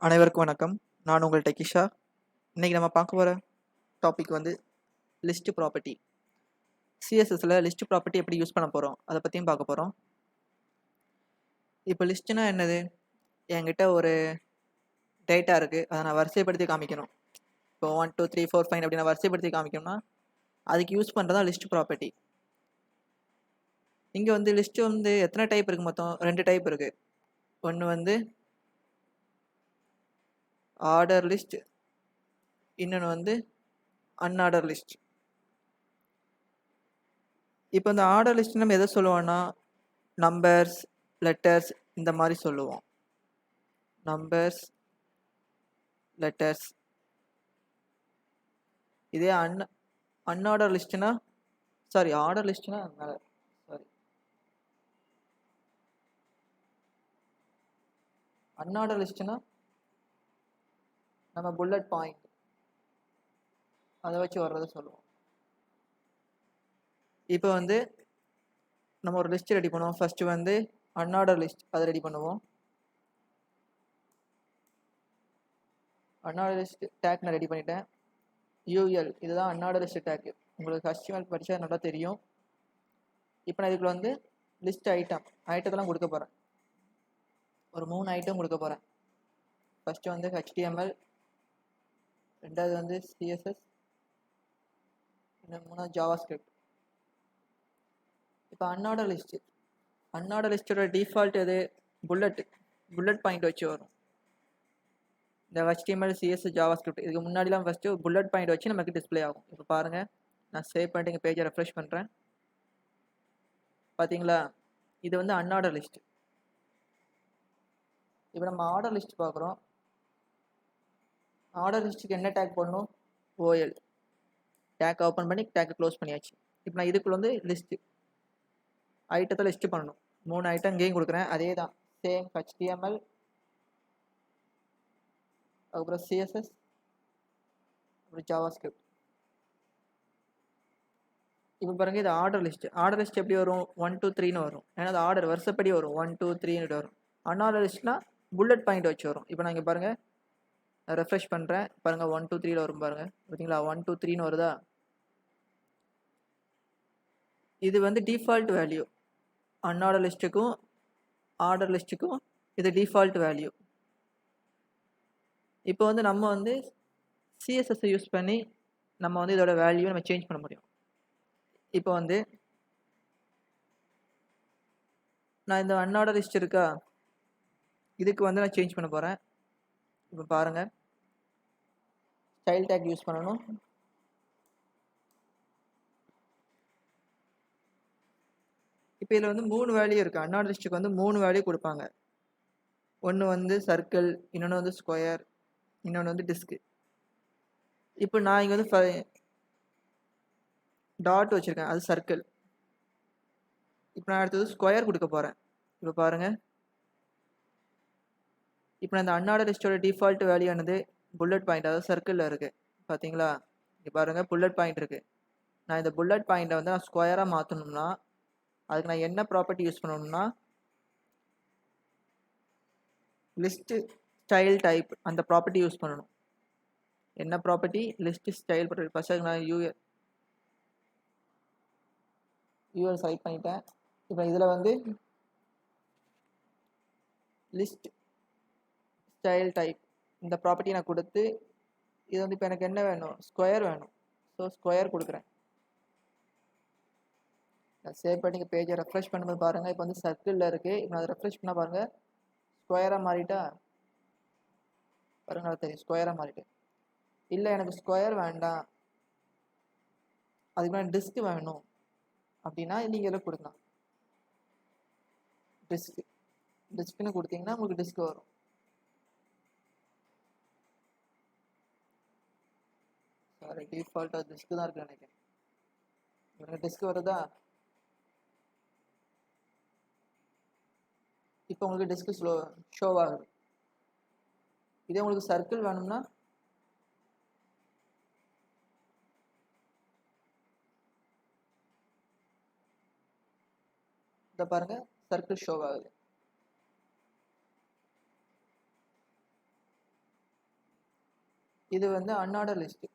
அனைவருக்கும் வணக்கம். நான் உங்கள் டெக்கிஷா. இன்னைக்கு நம்ம பார்க்க போகிற டாபிக் லிஸ்ட் ப்ராப்பர்ட்டி. சிஎஸ்எஸ்ல லிஸ்ட் ப்ராப்பர்ட்டி எப்படி யூஸ் பண்ண போகிறோம் அதை பற்றியும் பார்க்க போகிறோம். இப்போ லிஸ்ட்னா என்னது? என்கிட்ட ஒரு டேட்டா இருக்குது, அதை நான் வரிசைப்படுத்தி காமிக்கணும். இப்போ 1 2 3 4 5 அப்படி நான் வரிசைப்படுத்தி காமிக்கணும்னா அதுக்கு யூஸ் பண்ணுறதா லிஸ்ட் ப்ராப்பர்ட்டி. இங்கே லிஸ்ட் எத்தனை டைப் இருக்குது? மொத்தம் 2 டைப் இருக்குது. ஒன்று ஆர்டர் லிஸ்ட், இன்னொன்று அன்ஆர்டர் லிஸ்ட். இப்போ இந்த ஆர்டர் லிஸ்ட் நம்ம எதை சொல்லுவோம்னா நம்பர்ஸ், லெட்டர்ஸ் இந்த மாதிரி சொல்லுவோம். Numbers, letters. இதே அன்ஆர்டர் லிஸ்ட்னா ஆர்டர் லிஸ்ட்னா அன்ஆர்டர் லிஸ்ட்னா நம்ம புல்லட் பாயிண்ட் அதை வச்சு வர்றதை சொல்லுவோம். இப்போ நம்ம ஒரு லிஸ்ட் ரெடி பண்ணுவோம். ஃபர்ஸ்ட் அன்ஆர்டர் லிஸ்ட் அதை ரெடி பண்ணுவோம். அன்ஆர்டர் லிஸ்ட் டேக் நான் ரெடி பண்ணிட்டேன். யூஎல் இதுதான் அன்ஆர்டர் லிஸ்ட் டேக். உங்களுக்கு HTML படித்தா நல்லா தெரியும். இப்போ நான் இதுக்குள்ள லிஸ்ட் ஐட்டத்தெல்லாம் கொடுக்க போகிறேன். ஒரு 3 ஐட்டம் கொடுக்க போகிறேன். ஃபர்ஸ்ட் HTML, ரெண்டாவது CSS, இன்னும் மூணாவது JavaScript. இப்போ அன்ஆர்டர் லிஸ்ட்டோட டிஃபால்ட் எது? புல்லட் பாயிண்ட் வச்சு வரும். இந்த HTML, CSS, JavaScript இதுக்கு முன்னாடிலாம் ஃபஸ்ட்டு புல்லட் பாயிண்ட் வச்சு நமக்கு டிஸ்பிளே ஆகும். இப்போ பாருங்கள், நான் சேவ் பண்ணிட்டு எங்கள் பேஜை ரெஃப்ரெஷ் பண்ணுறேன். பார்த்தீங்களா? இது அன்ஆர்டர் லிஸ்ட். இப்போ நம்ம ஆர்டர் லிஸ்ட் பார்க்குறோம். ஆர்டர் லிஸ்ட்டுக்கு என்ன டேக் போடணும்? OL டேக் ஓப்பன் பண்ணி டேக்கை க்ளோஸ் பண்ணியாச்சு. இப்போ நான் இதுக்குள்ள லிஸ்ட்டு ஐட்டத்தை லிஸ்ட்டு பண்ணணும். 3 ஐட்டம் இங்கேயும் கொடுக்குறேன். அதே தான் சேம் HTML, அதுக்கப்புறம் CSS, அப்புறம் JavaScript. இப்போ பாருங்கள், இது ஆர்டர் லிஸ்ட் எப்படி வரும்? 1 2 3ன்னு வரும். ஏன்னா அது ஆர்டர் வருஷப்படி வரும். 1 2 3ன்னு வரும். அன்ஆர்டர் லிஸ்ட்னா புல்லட் பாயிண்ட் வச்சு வரும். இப்போ நான் இங்கே பாருங்கள், நான் ரெஃப்ரெஷ் பண்ணுறேன். பாருங்கள் 1 2 3ல வரும். பாருங்கள், பார்த்தீங்களா? 1 2 3ன்னு வருதா? இது டிஃபால்ட் வேல்யூ. அன்ஆர்டர் லிஸ்ட்டுக்கும் ஆர்டர் லிஸ்ட்டுக்கும் இது டிஃபால்ட் வேல்யூ. இப்போ நம்ம CSS யூஸ் பண்ணி நம்ம இதோட வேல்யூ நம்ம சேஞ்ச் பண்ண முடியும். இப்போ நான் இந்த அன்ஆர்டர் லிஸ்ட் இருக்கா, இதுக்கு நான் சேஞ்ச் பண்ண போகிறேன். இப்போ பாருங்கள், ஸ்டைல் டேக் யூஸ் பண்ணணும். இப்போ இதில் 3 வேல்யூ இருக்குது. அன்ஆர்டர் லிஸ்ட்டுக்கு 3 வேல்யூ கொடுப்பாங்க. ஒன்று சர்க்கிள், இன்னொன்று ஸ்கொயர், இன்னொன்று டிஸ்க். இப்போ நான் இங்கே டாட் வச்சுருக்கேன், அது சர்க்கிள். இப்போ நான் அடுத்தது ஸ்கொயர் கொடுக்க போகிறேன். இப்போ பாருங்கள், இப்போ நான் இந்த அன்ஆர்டர் லிஸ்ட்டோட டிஃபால்ட் வேல்யூ ஆனது புல்லட் பாயிண்ட், அதாவது சர்க்கிளில் இருக்குது. பார்த்தீங்களா? இங்கே பாருங்கள், புல்லட் பாயிண்ட் இருக்குது. நான் இந்த புல்லட் பாயிண்ட்டை நான் ஸ்கொயராக மாற்றணும்னா அதுக்கு நான் என்ன ப்ராப்பர்ட்டி யூஸ் பண்ணணும்னா லிஸ்ட் ஸ்டைல் டைப் அந்த ப்ராப்பர்ட்டி யூஸ் பண்ணணும். என்ன property? List style property. First நான் யூஎல் செலக்ட் பண்ணிட்டேன். இப்போ இதில் லிஸ்ட் ஸ்டைல் டைப் இந்த ப்ராப்பர்ட்டி நான் கொடுத்து இது இப்போ எனக்கு என்ன வேணும்? ஸ்கொயர் வேணும். ஸோ ஸ்கொயர் கொடுக்குறேன். நான் சேவ் பண்ணி பேஜை ரெஃப்ரெஷ் பண்ணும்போது பாருங்கள், இப்போ சர்க்கிளில் இருக்குது. இப்போ நான் ரெஃப்ரெஷ் பண்ணால் பாருங்கள், ஸ்கொயராக மாறிட்டா. பாருங்கள், தெரியும் ஸ்கொயராக மாறிட்டு. இல்லை எனக்கு ஸ்கொயர் வேண்டாம், அதுக்கு மேலே டிஸ்க் வேணும் அப்படின்னா நீங்கள் இதில் கொடுக்கலாம். டிஸ்க்னு கொடுத்தீங்கன்னா உங்களுக்கு டிஸ்க் வரும். சாரி, டிஃபால்ட்டாக டிஸ்க் தான் இருக்குது நினைக்கிறேன். எனக்கு டிஸ்க் வருதா? இப்போ உங்களுக்கு டிஸ்க் ஷோ ஆகுது. இதே உங்களுக்கு சர்க்கிள் வேணும்னா இதை பாருங்கள், சர்க்கிள் ஷோ ஆகுது. இது வந்து அன்ஆர்டர் லிஸ்ட்டு.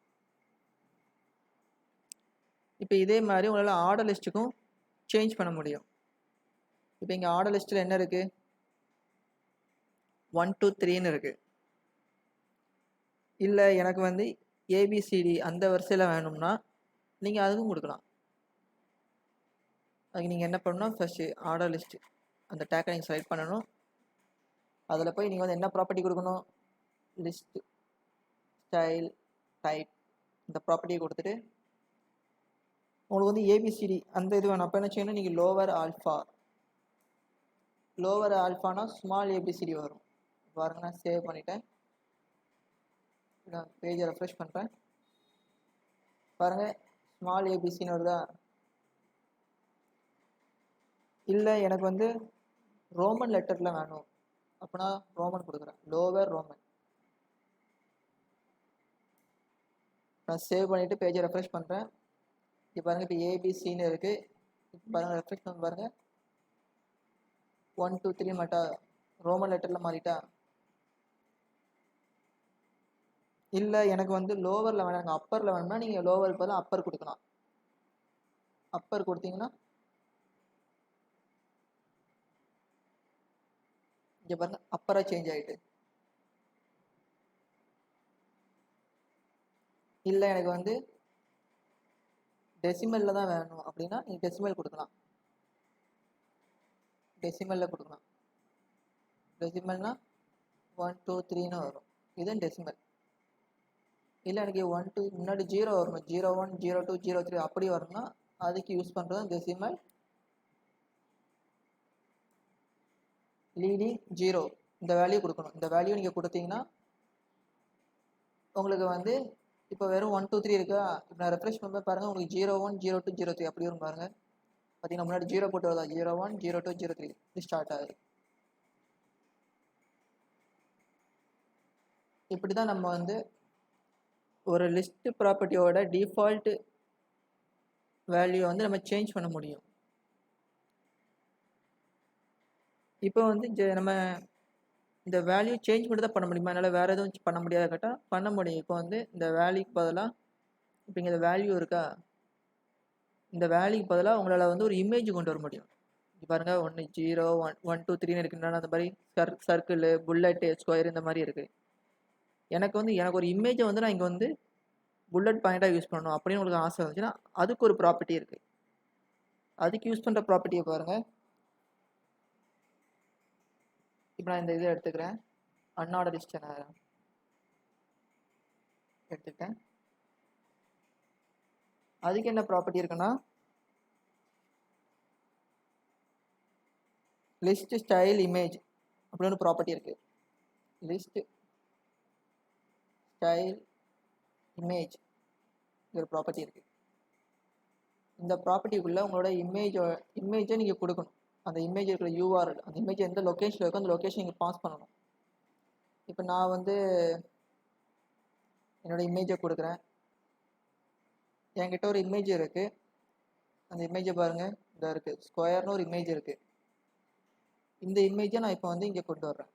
இப்போ இதே மாதிரி உங்களால் ஆர்டர் லிஸ்ட்டுக்கும் சேஞ்ச் பண்ண முடியும். இப்போ இங்கே ஆர்டர் லிஸ்ட்டில் என்ன இருக்குது, 1 2 3ன்னு இருக்குது. இல்லை எனக்கு வந்து ஏபிசிடி அந்த வரிசையில் வேணும்னா நீங்கள் அதுக்கும் கொடுக்கலாம். அதுக்கு நீங்கள் என்ன பண்ணணும், ஃபஸ்ட்டு ஆர்டர் லிஸ்ட்டு அந்த டேக்கை நீங்கள் செலக்ட் பண்ணணும். அதில் போய் நீங்கள் வந்து என்ன ப்ராப்பர்ட்டி கொடுக்கணும், லிஸ்ட்டு ஸ்டைல் டைப் இந்த ப்ராப்பர்ட்டியை கொடுத்துட்டு உங்களுக்கு வந்து ஏபிசிடி அந்த இது வேணும். அப்போ என்ன செய்யணும், நீங்கள் லோவர் ஆல்ஃபானா ஸ்மால் ஏபிசிடி வரும். பாருங்க நான் சேவ் பண்ணிட்டேன். நான் பேஜை ரெஃப்ரெஷ் பண்ணுறேன். பாருங்கள் ஸ்மால் ஏபிசின்னு வருதா. இல்லை எனக்கு வந்து ரோமன் லெட்டரில் வேணும் அப்படின்னா ரோமன் கொடுக்குறேன், லோவர் ரோமன். நான் சேவ் பண்ணிவிட்டு பேஜை ரெஃப்ரெஷ் பண்ணுறேன். இப்போ பாருங்கள் இப்போ ஏபிசின்னு இருக்குது. இப்போ பாருங்கள் ரெஃப்ரெஷ் பண்ணி பாருங்கள் 1 2 3 மாட்டா ரோமன் லெட்டரில் மாறிட்டா. இல்லை எனக்கு வந்து லோவரில் வேணாம், எனக்கு அப்பரில் வேணும்னா நீங்கள் லோவருக்கு பதிலாக அப்பர் கொடுக்கலாம். அப்பர் கொடுத்தீங்கன்னா இங்கே பாருங்கள் அப்பராக சேஞ்ச் ஆகிட்டு. இல்லை எனக்கு வந்து டெசிமலில் தான் வேணும் அப்படின்னா நீங்கள் டெசிமல் கொடுக்கலாம். டெசிமலில் கொடுக்கலாம். டெசிமல்னா 1 2 3ன்னு வரும், இதுதான் டெசிமல். இல்லை எனக்கு 1 2 முன்னாடி 0 வரணும், 0 1 0 2 0 3 அப்படி வரணும்னா அதுக்கு யூஸ் பண்ணுறது டெசிமல் லீடிங் 0 இந்த வேல்யூ கொடுக்கணும். இந்த வேல்யூ நீங்கள் கொடுத்தீங்கன்னா உங்களுக்கு வந்து இப்போ வெறும் 1 2 3 இருக்கா. இப்போ நான் ரெஃப்ரெஷ் பண்ணி பாருங்கள் உங்களுக்கு 0 1 0 2 0 3 அப்படி வரும் பாருங்கள். பார்த்தீங்கன்னா முன்னாடி 0 போட்டு வருதா, 0 1 0 2 0 3 இது ஸ்டார்ட் ஆகுது. இப்படி தான் நம்ம வந்து ஒரு லிஸ்ட் ப்ராப்பர்ட்டியோட டிஃபால்ட் வேல்யூ வந்து நம்ம சேஞ்ச் பண்ண முடியும். இப்போ வந்து நம்ம இந்த வேல்யூ சேஞ்ச் மட்டும் தான் பண்ண முடியுமா, அதனால் வேறு எதுவும் பண்ண முடியாத கேட்டால் பண்ண முடியும். இப்போ வந்து இந்த வேல்யூக்கு பதிலாக இப்போ இங்கே இந்த வேல்யூ இருக்கா, இந்த வேல்யூக்கு பதிலாக உங்களால் வந்து ஒரு இமேஜ் கொண்டு வர முடியும். இப்போ பாருங்கள் 1 0 1 1 2 3ன்னு இருக்குன்னா அந்த மாதிரி சர்க்கிள் புல்லட்டு ஸ்கொயர் இந்த மாதிரி இருக்குது. எனக்கு ஒரு இமேஜை வந்து நான் இங்கே வந்து புல்லட் பாயிண்டாக யூஸ் பண்ணணும் அப்படின்னு உங்களுக்கு ஆசை வந்துச்சுன்னா அதுக்கு ஒரு ப்ராப்பர்ட்டி இருக்குது. அதுக்கு யூஸ் பண்ணுற ப்ராப்பர்ட்டியை பாருங்கள். இப்போ நான் இந்த இதை எடுத்துக்கிறேன், அன்ஆர்டர் லிஸ்ட்டை நான் எடுத்துக்கிட்டேன். அதுக்கு என்ன ப்ராப்பர்ட்டி இருக்குன்னா லிஸ்ட் ஸ்டைல் இமேஜ் அப்படின்னு ஒரு ப்ராப்பர்ட்டி இருக்குது. லிஸ்ட் ஸ்டைல் இமேஜ் ஒரு ப்ராப்பர்ட்டி இருக்குது. இந்த ப்ராப்பர்ட்டிக்குள்ளே உங்களோட இமேஜை நீங்கள் கொடுக்கணும். அந்த இமேஜ் இருக்கிற யூஆர்எல், அந்த இமேஜ் எந்த லொக்கேஷனில் இருக்கோ அந்த லொக்கேஷன் நீங்கள் பாஸ் பண்ணணும். இப்போ நான் வந்து என்னோடய இமேஜை கொடுக்குறேன். என்கிட்ட ஒரு இமேஜ் இருக்குது. அந்த இமேஜை பாருங்கள், இதாக இருக்குது ஸ்கொயர்னு ஒரு இமேஜ் இருக்குது. இந்த இமேஜை நான் இப்போ வந்து இங்கே கொண்டு வர்றேன்.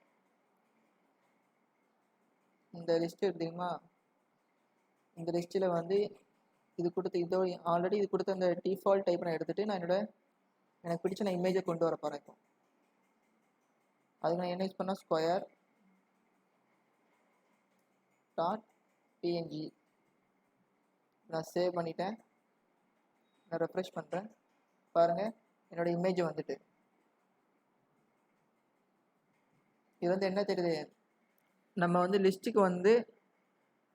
இந்த லிஸ்ட்டு எடுத்தீங்கன்னா இந்த லிஸ்ட்டில் வந்து இது கொடுத்து ஆல்ரெடி இது கொடுத்த அந்த டிஃபால்ட் டைப் நான் எடுத்துகிட்டு நான் எனக்கு பிடிச்ச நான் இமேஜை கொண்டு வர போகிறேன். இப்போ அதுக்கு நான் என்ன யூஸ் பண்ணால் ஸ்கொயர் டாட் பிஎன்ஜி நான் சேவ் பண்ணிட்டேன். நான் ரெஃப்ரெஷ் பண்ணுறேன். பாருங்கள் என்னோடய இமேஜ் வந்துட்டு. இது வந்து என்ன தெரியுது, நம்ம வந்து லிஸ்ட்டுக்கு வந்து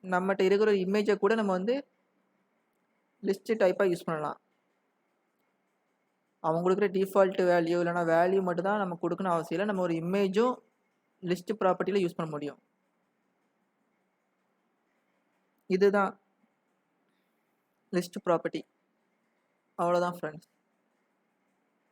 நம்மகிட்ட இருக்கிற இமேஜை கூட நம்ம வந்து லிஸ்ட்டு டைப்பாக யூஸ் பண்ணலாம். அவங்க கொடுக்குற டிஃபால்ட் வேல்யூ இல்லைனா வேல்யூ மட்டும் தான் நம்ம கொடுக்கணும் அவசியம் இல்லை. நம்ம ஒரு இமேஜும் லிஸ்ட் ப்ராப்பர்ட்டியில் யூஸ் பண்ண முடியும். இதுதான் லிஸ்ட் ப்ராப்பர்ட்டி. அவ்வளோதான் ஃப்ரெண்ட்ஸ்.